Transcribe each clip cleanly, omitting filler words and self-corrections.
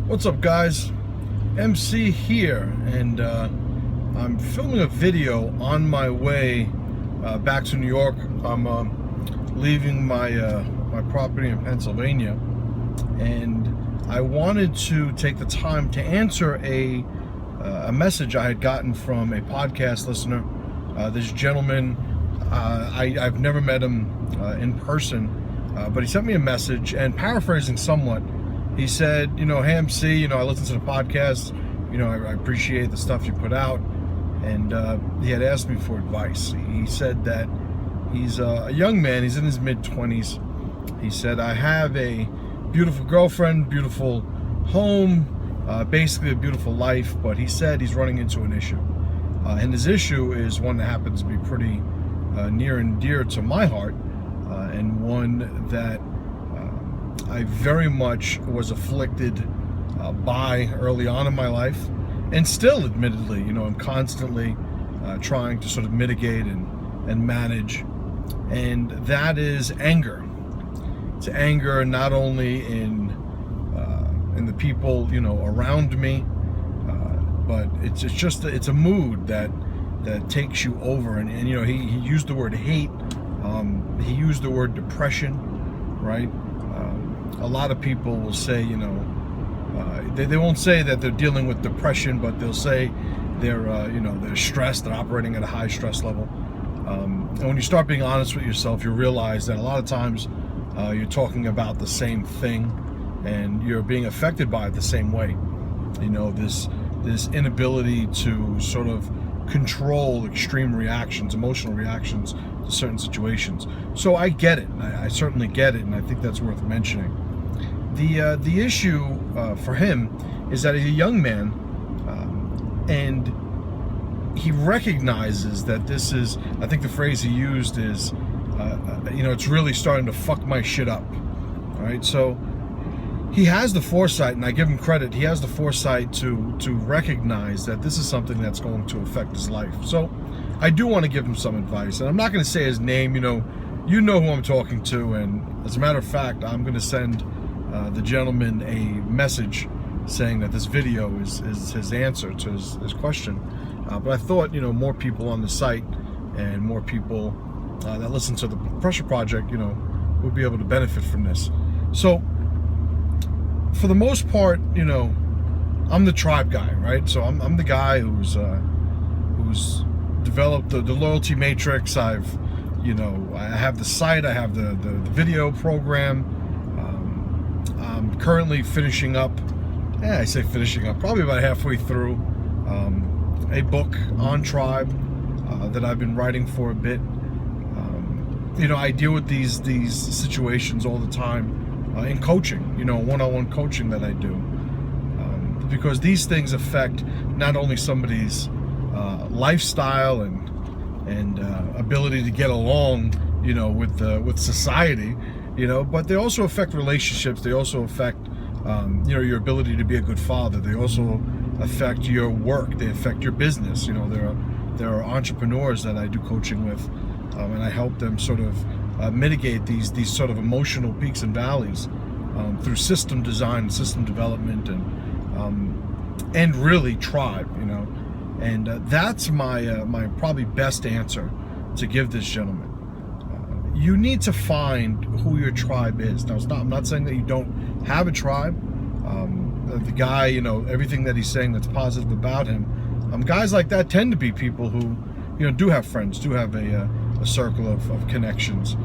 What's up, guys? MC here, and I'm filming a video on my way back to New York. I'm leaving my property in Pennsylvania, and I wanted to take the time to answer a message I had gotten from a podcast listener. This gentleman, I've never met him in person, but he sent me a message, and paraphrasing somewhat, he said, hey MC, I listen to the podcast, I appreciate the stuff you put out, and he had asked me for advice. He said that he's a young man, he's in his mid-20s. He said, I have a beautiful girlfriend, beautiful home, basically a beautiful life, but he said he's running into an issue. And his issue is one that happens to be pretty near and dear to my heart, and one that I very much was afflicted by early on in my life, and still, admittedly, I'm constantly trying to sort of mitigate and manage, and that is anger. It's anger not only in the people around me, but it's a mood that takes you over, and he used the word hate, he used the word depression, right? A lot of people will say, they won't say that they're dealing with depression, but they'll say they're stressed, they're operating at a high stress level. And when you start being honest with yourself, you realize that a lot of times you're talking about the same thing, and you're being affected by it the same way. This inability to sort of control extreme reactions, emotional reactions to certain situations. So I get it. I certainly get it, and I think that's worth mentioning. The issue for him is that he's a young man, and he recognizes that this is, I think the phrase he used is, it's really starting to fuck my shit up, right? So he has the foresight, and I give him credit, he has the foresight to recognize that this is something that's going to affect his life. So I do want to give him some advice, and I'm not going to say his name, you know who I'm talking to, and as a matter of fact, I'm going to send the gentleman a message saying that this video is his answer to his question. But I thought, more people on the site and more people that listen to the Pressure Project, would be able to benefit from this. So for the most part, I'm the tribe guy, right? So I'm the guy who's developed the loyalty matrix. I have the site, I have the video program. I'm currently finishing up, I say finishing up, probably about halfway through a book on tribe that I've been writing for a bit. I deal with these situations all the time in coaching, one-on-one coaching that I do, because these things affect not only somebody's lifestyle and ability to get along, with society, but they also affect relationships. They also affect, your ability to be a good father. They also affect your work. They affect your business. There are entrepreneurs that I do coaching with, and I help them sort of mitigate these sort of emotional peaks and valleys through system design, system development, and really tribe. And that's my probably best answer to give this gentleman. You need to find who your tribe is. Now, I'm not saying that you don't have a tribe. The guy, everything that he's saying that's positive about him, guys like that tend to be people who, do have friends, do have a circle of connections.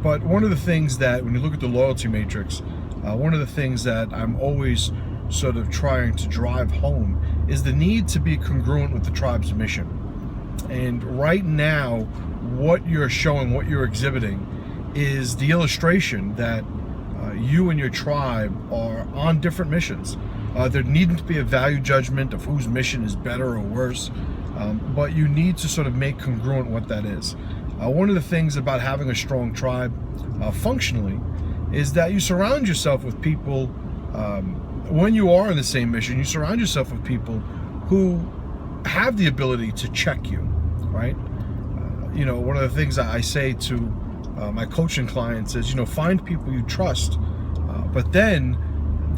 But one of the things that, when you look at the loyalty matrix, one of the things that I'm always sort of trying to drive home is the need to be congruent with the tribe's mission. And right now, what you're showing, what you're exhibiting, is the illustration that you and your tribe are on different missions. There needn't be a value judgment of whose mission is better or worse, but you need to sort of make congruent what that is. One of the things about having a strong tribe functionally is that you surround yourself with people, when you are in the same mission, you surround yourself with people who have the ability to check you, right? One of the things I say to my coaching clients is, find people you trust, but then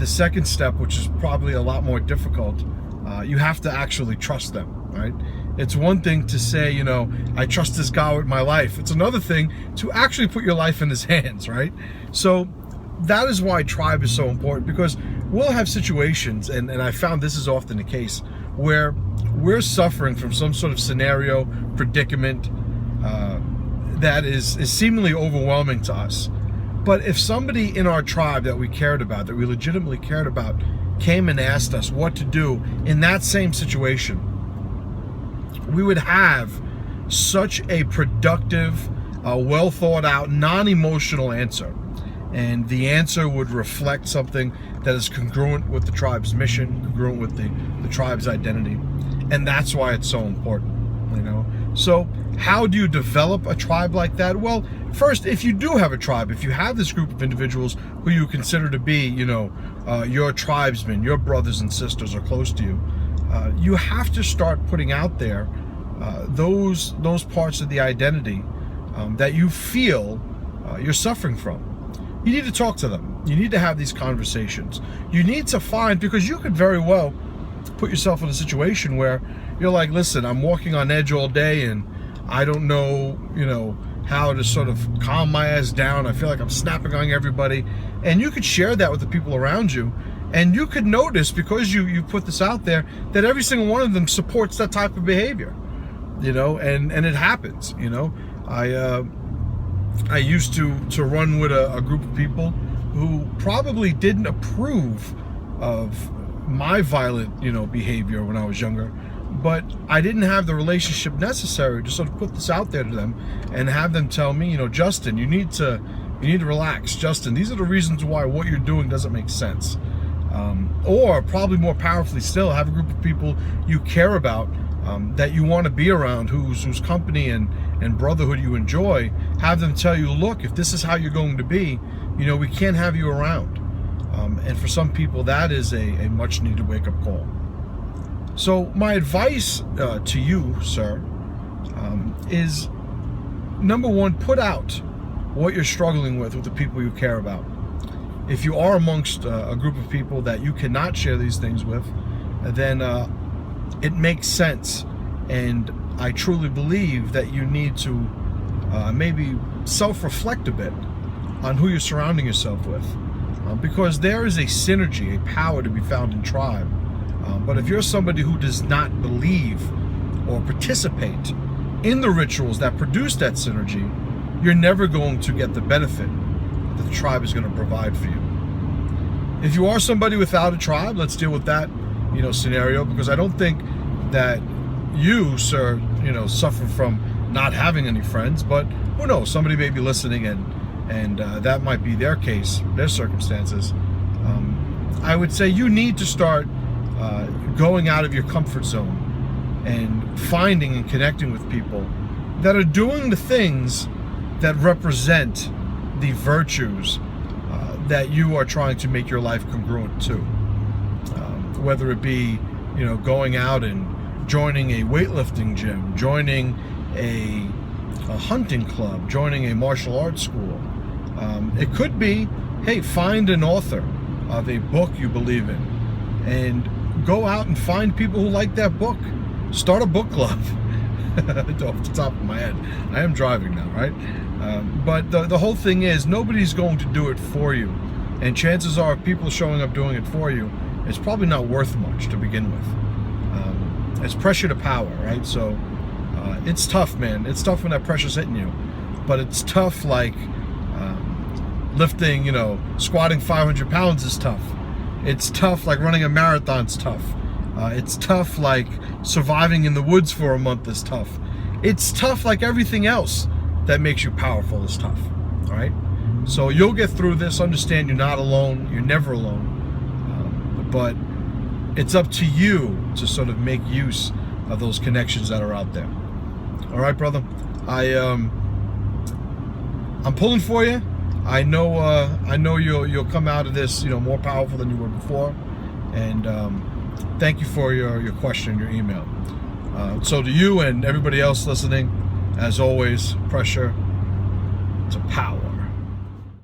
the second step, which is probably a lot more difficult, you have to actually trust them, right? It's one thing to say, you know, I trust this guy with my life. It's another thing to actually put your life in his hands, right? So that is why tribe is so important, because we'll have situations, and I found this is often the case, where we're suffering from some sort of scenario, predicament, that is seemingly overwhelming to us. But if somebody in our tribe that we cared about, that we legitimately cared about, came and asked us what to do in that same situation, we would have such a productive, well thought out, non-emotional answer. And the answer would reflect something that is congruent with the tribe's mission, congruent with the tribe's identity. And that's why it's so important, you know? So how do you develop a tribe like that? Well, first, if you do have a tribe, if you have this group of individuals who you consider to be, you know, your tribesmen, your brothers and sisters are close to you, you have to start putting out there those parts of the identity that you feel you're suffering from. You need to talk to them. You need to have these conversations. You need to find, because you could very well put yourself in a situation where you're like, listen, I'm walking on edge all day and I don't know, you know, how to sort of calm my ass down. I feel like I'm snapping on everybody. And you could share that with the people around you. And you could notice, because you put this out there, that every single one of them supports that type of behavior, you know, and it happens, you know. I used to run with a group of people who probably didn't approve of my violent, you know, behavior when I was younger, but I didn't have the relationship necessary to sort of put this out there to them and have them tell me, you know, Justin, you need to relax. Justin, these are the reasons why what you're doing doesn't make sense. Or probably more powerfully still, have a group of people you care about, that you want to be around, whose company and brotherhood you enjoy. Have them tell you, look, if this is how you're going to be, you know, we can't have you around. And for some people, that is a much needed wake-up call. So my advice to you, sir, is, number one, put out what you're struggling with the people you care about. If you are amongst a group of people that you cannot share these things with, then it makes sense. And I truly believe that you need to maybe self-reflect a bit on who you're surrounding yourself with. Because there is a synergy, a power to be found in tribe. But if you're somebody who does not believe or participate in the rituals that produce that synergy, you're never going to get the benefit that the tribe is going to provide for you. If you are somebody without a tribe, let's deal with that, you know, scenario, because I don't think that you, sir, you know, suffer from not having any friends, but who knows, somebody may be listening and that might be their case, their circumstances. I would say you need to start going out of your comfort zone and finding and connecting with people that are doing the things that represent the virtues that you are trying to make your life congruent to. Whether it be, you know, going out and joining a weightlifting gym, joining a hunting club, joining a martial arts school. It could be, hey, find an author of a book you believe in and go out and find people who like that book. Start a book club. Off the top of my head, I am driving now, right? But the whole thing is, nobody's going to do it for you, and chances are people showing up doing it for you, it's probably not worth much to begin with. It's pressure to power, right? So it's tough, man. It's tough when that pressure's hitting you, but it's tough like lifting, you know, squatting 500 pounds is tough. It's tough like running a marathon's tough. It's tough like surviving in the woods for a month is tough. It's tough like everything else that makes you powerful is tough, all right? So you'll get through this. Understand you're not alone. You're never alone. But it's up to you to sort of make use of those connections that are out there. All right, brother? I'm pulling for you. I know you'll come out of this, you know, more powerful than you were before. And thank you for your question, your email. So to you and everybody else listening, as always, pressure to power.